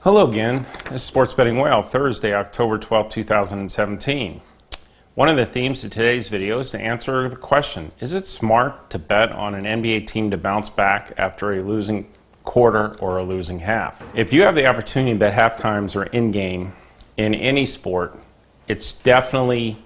Hello again, this is Sports Betting Whale, Thursday, October 12, 2017. One of the themes of today's video is to answer the question, is it smart to bet on an NBA team to bounce back after a losing quarter or a losing half? If you have the opportunity to bet halftimes or in-game in any sport, it's definitely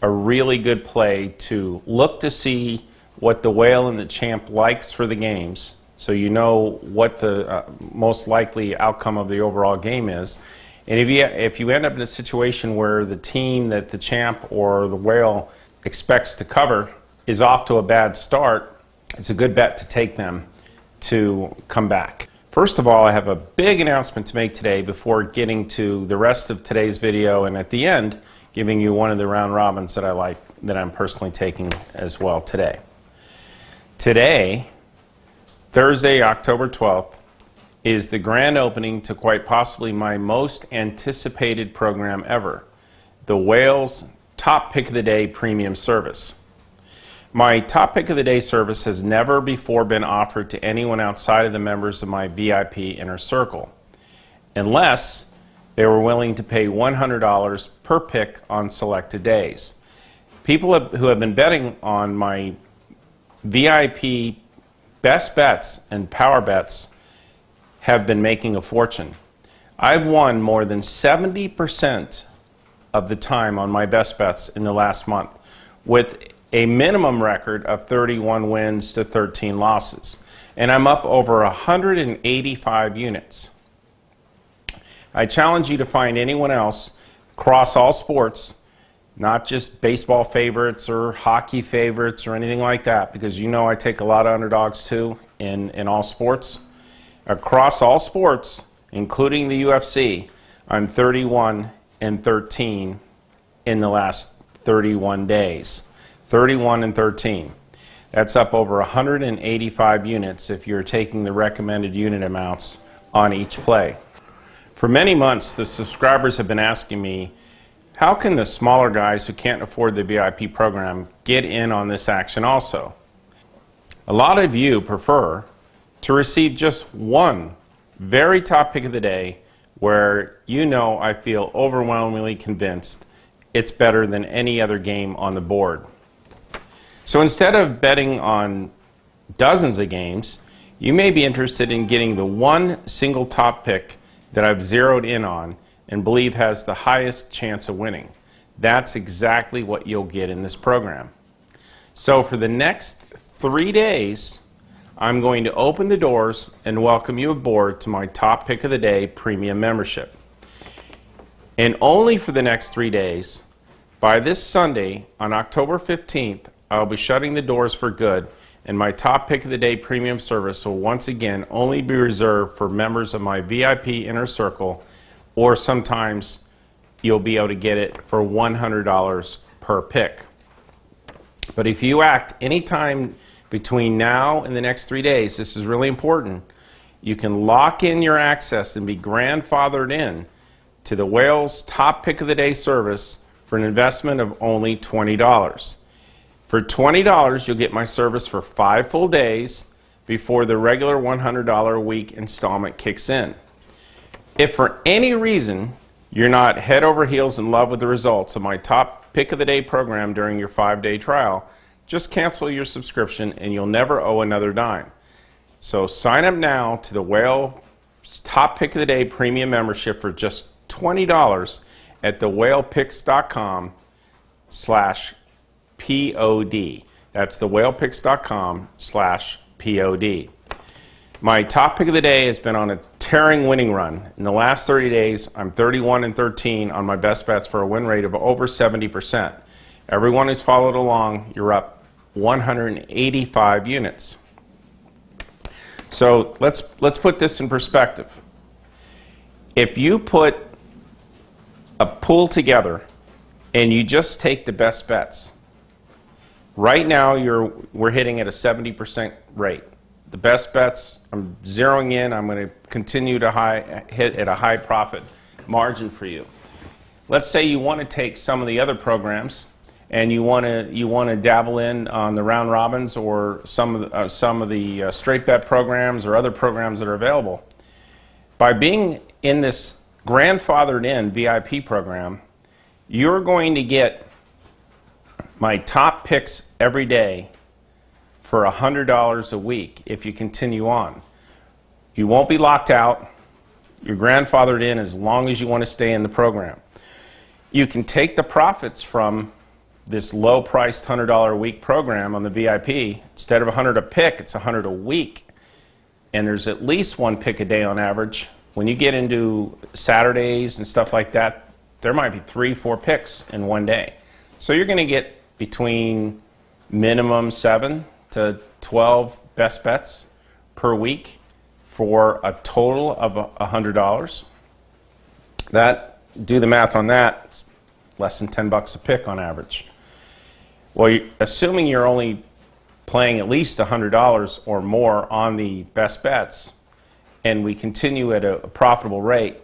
a really good play to look to see what the whale and the champ likes for the games, so you know what the most likely outcome of the overall game is. And if you end up in a situation where the team that the champ or the whale expects to cover is off to a bad start, it's a good bet to take them to come back. First of all, I have a big announcement to make today before getting to the rest of today's video, and at the end giving you one of the round robins that I like, that I'm personally taking as well today. Today, Thursday, October 12th, is the grand opening to quite possibly my most anticipated program ever, the Whale's Top Pick of the Day Premium Service. My Top Pick of the Day service has never before been offered to anyone outside of the members of my VIP inner circle, unless they were willing to pay $100 per pick on selected days. People who have been betting on my VIP best bets and power bets have been making a fortune. I've won more than 70% of the time on my best bets in the last month, with a minimum record of 31 wins to 13 losses. And I'm up over 185 units. I challenge you to find anyone else across all sports, not just baseball favorites or hockey favorites or anything like that, because you know I take a lot of underdogs too in all sports. Across all sports, including the UFC, I'm 31 and 13 in the last 31 days. 31 and 13. That's up over 185 units if you're taking the recommended unit amounts on each play. For many months, the subscribers have been asking me, how can the smaller guys who can't afford the VIP program get in on this action also? A lot of you prefer to receive just one very top pick of the day where you know I feel overwhelmingly convinced it's better than any other game on the board. So instead of betting on dozens of games, you may be interested in getting the one single top pick that I've zeroed in on and believe has the highest chance of winning. That's exactly what you'll get in this program. So for the next 3 days, I'm going to open the doors and welcome you aboard to my Top Pick of the Day Premium membership. And only for the next 3 days, by this Sunday on October 15th, I'll be shutting the doors for good, and my Top Pick of the Day Premium service will once again only be reserved for members of my VIP inner circle, or sometimes you'll be able to get it for $100 per pick. But if you act anytime between now and the next 3 days, this is really important, you can lock in your access and be grandfathered in to the Whale's Top Pick of the Day service for an investment of only $20. For $20, you'll get my service for 5 full days before the regular $100 a week installment kicks in. If for any reason you're not head over heels in love with the results of my Top Pick of the Day program during your 5-day trial, just cancel your subscription and you'll never owe another dime. So sign up now to the Whale's Top Pick of the Day Premium membership for just $20 at thewhalepicks.com/POD. That's thewhalepicks.com/POD. My Top Pick of the Day has been on a tearing winning run. In the last 30 days, I'm 31 and 13 on my best bets for a win rate of over 70%. Everyone who's followed along, you're up 185 units. So let's put this in perspective. If you put a pool together and you just take the best bets, right now we're hitting at a 70% rate. The best bets, I'm zeroing in. I'm going to continue to hit at a high profit margin for you. Let's say you want to take some of the other programs and you want to dabble in on the round robins or some of the straight bet programs or other programs that are available. By being in this grandfathered in VIP program, you're going to get my top picks every day for $100 a week if you continue on. You won't be locked out. You're grandfathered in as long as you want to stay in the program. You can take the profits from this low-priced $100 a week program on the VIP. Instead of $100 a pick, it's $100 a week. And there's at least one pick a day on average. When you get into Saturdays and stuff like that, there might be 3, 4 picks in one day. So you're going to get between minimum 7 to 12 best bets per week for a total of $100. Do the math on that, it's less than $10 a pick on average. Well, assuming you're only playing at least $100 or more on the best bets, and we continue at a profitable rate,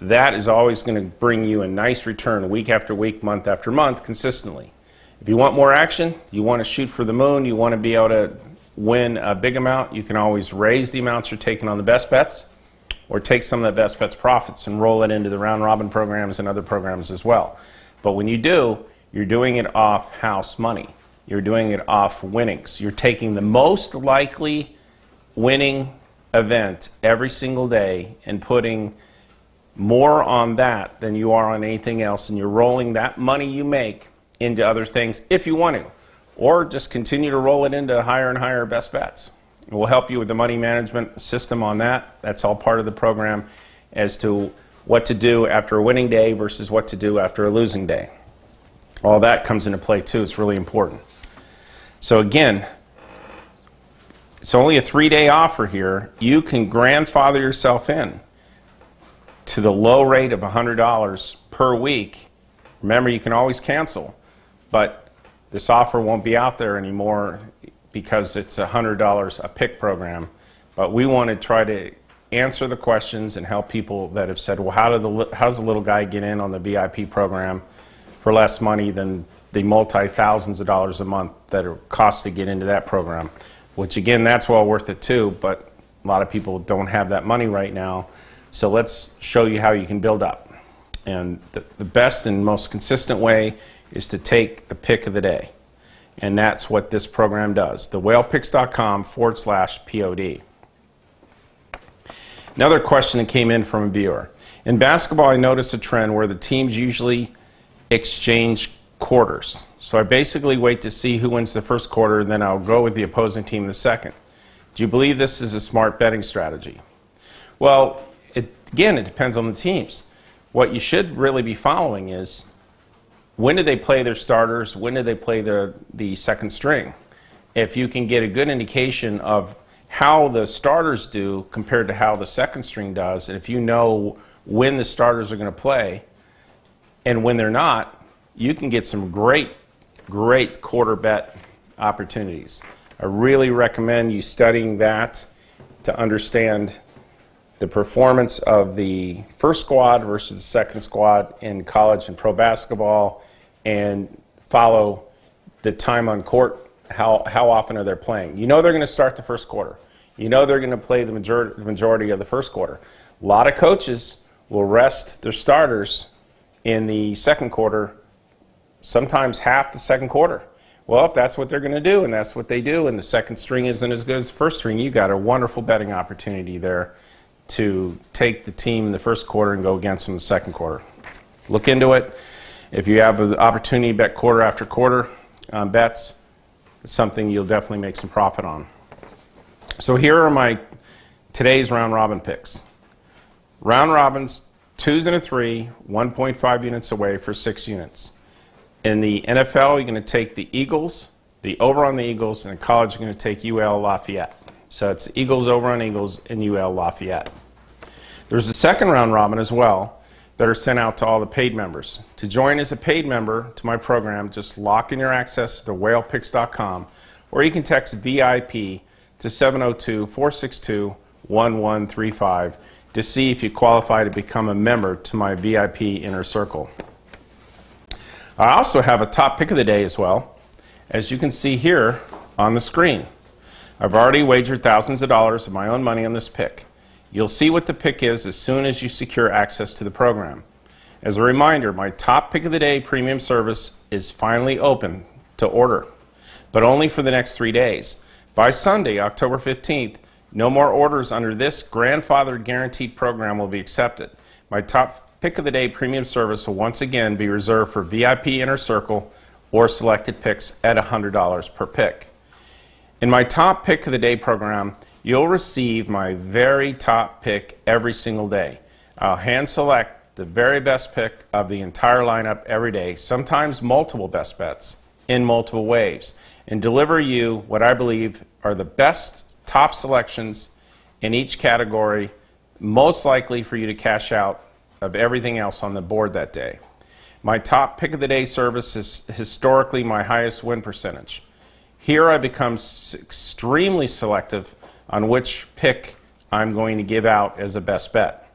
that is always going to bring you a nice return week after week, month after month, consistently. If you want more action, you want to shoot for the moon, you want to be able to win a big amount, you can always raise the amounts you're taking on the best bets, or take some of the best bets profits and roll it into the round robin programs and other programs as well. But when you do, you're doing it off house money. You're doing it off winnings. You're taking the most likely winning event every single day and putting more on that than you are on anything else, and you're rolling that money you make into other things if you want to, or just continue to roll it into higher and higher best bets. We'll help you with the money management system on that. That's all part of the program as to what to do after a winning day versus what to do after a losing day. All that comes into play too. It's really important. So again, it's only a 3-day offer here. You can grandfather yourself in to the low rate of $100 per week. Remember, you can always cancel, but this offer won't be out there anymore because it's $100 a pick program. But we want to try to answer the questions and help people that have said, well, how's the little guy get in on the VIP program for less money than the multi-thousands of dollars a month that it costs to get into that program? Which again, that's well worth it too, but a lot of people don't have that money right now. So let's show you how you can build up. And the best and most consistent way is to take the pick of the day. And that's what this program does. thewhalepicks.com/POD. Another question that came in from a viewer. In basketball, I noticed a trend where the teams usually exchange quarters. So I basically wait to see who wins the first quarter, and then I'll go with the opposing team in the second. Do you believe this is a smart betting strategy? Well, again, it depends on the teams. What you should really be following is, when do they play their starters? When do they play the second string? If you can get a good indication of how the starters do compared to how the second string does, and if you know when the starters are going to play and when they're not, you can get some great quarter bet opportunities. I really recommend you studying that to understand the performance of the first squad versus the second squad in college and pro basketball, and follow the time on court. How often are they playing? You know they're going to start the first quarter. You know they're going to play the majority of the first quarter. A lot of coaches will rest their starters in the second quarter, sometimes half the second quarter. Well, if that's what they're going to do, and that's what they do, and the second string isn't as good as the first string, you got a wonderful betting opportunity there to take the team in the first quarter and go against them in the second quarter. Look into it. If you have the opportunity to bet quarter after quarter bets, it's something you'll definitely make some profit on. So here are my today's round robin picks. Round robins, 2s and a 3, 1.5 units away for 6 units. In the NFL, you're going to take the Eagles, the over on the Eagles, and in college, you're going to take UL Lafayette. So it's the Eagles over on Eagles and UL Lafayette. There's a second round robin as well that are sent out to all the paid members. To join as a paid member to my program, just lock in your access to whalepicks.com, or you can text VIP to 702-462-1135 to see if you qualify to become a member to my VIP inner circle. I also have a top pick of the day as well, as you can see here on the screen. I've already wagered thousands of dollars of my own money on this pick. You'll see what the pick is as soon as you secure access to the program. As a reminder, my top pick of the day premium service is finally open to order, but only for the next 3 days. By Sunday, October 15th, no more orders under this grandfathered guaranteed program will be accepted. My top pick of the day premium service will once again be reserved for VIP Inner Circle or selected picks at $100 per pick. In my top pick of the day program, you'll receive my very top pick every single day. I'll hand select the very best pick of the entire lineup every day, sometimes multiple best bets in multiple waves, and deliver you what I believe are the best top selections in each category, most likely for you to cash out of everything else on the board that day. My top pick of the day service is historically my highest win percentage. Here I become extremely selective on which pick I'm going to give out as a best bet.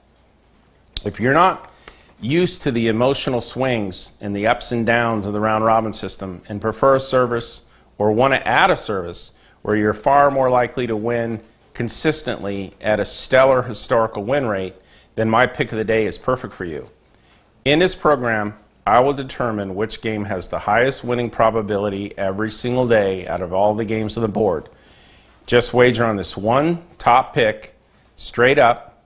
If you're not used to the emotional swings and the ups and downs of the round robin system and prefer a service or want to add a service where you're far more likely to win consistently at a stellar historical win rate, then my pick of the day is perfect for you. In this program, I will determine which game has the highest winning probability every single day out of all the games on the board. Just wager on this one top pick straight up.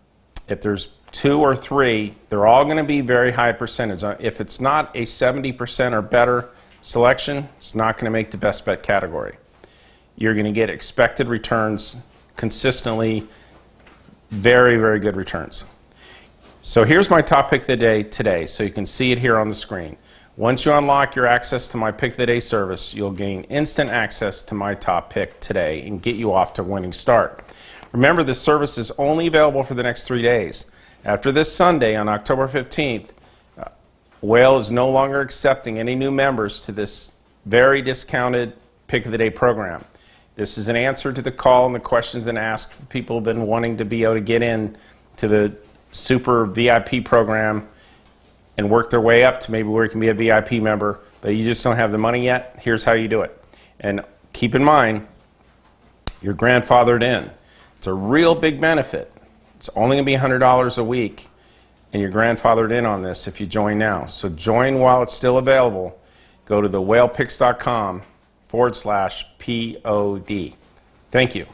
If there's 2 or 3, they're all going to be very high percentage. If it's not a 70% or better selection, it's not going to make the best bet category. You're going to get expected returns consistently, very, very good returns. So here's my top pick of the day today, so you can see it here on the screen. Once you unlock your access to my pick of the day service, you'll gain instant access to my top pick today and get you off to a winning start. Remember, this service is only available for the next 3 days. After this Sunday on October 15th, Whale is no longer accepting any new members to this very discounted pick of the day program. This is an answer to the call and the questions and asked for people who have been wanting to be able to get in to the super VIP program and work their way up to maybe where you can be a VIP member, but you just don't have the money yet. Here's how you do it. And keep in mind, you're grandfathered in. It's a real big benefit. It's only going to be $100 a week, and you're grandfathered in on this if you join now. So join while it's still available. Go to thewhalepicks.com/POD. Thank you.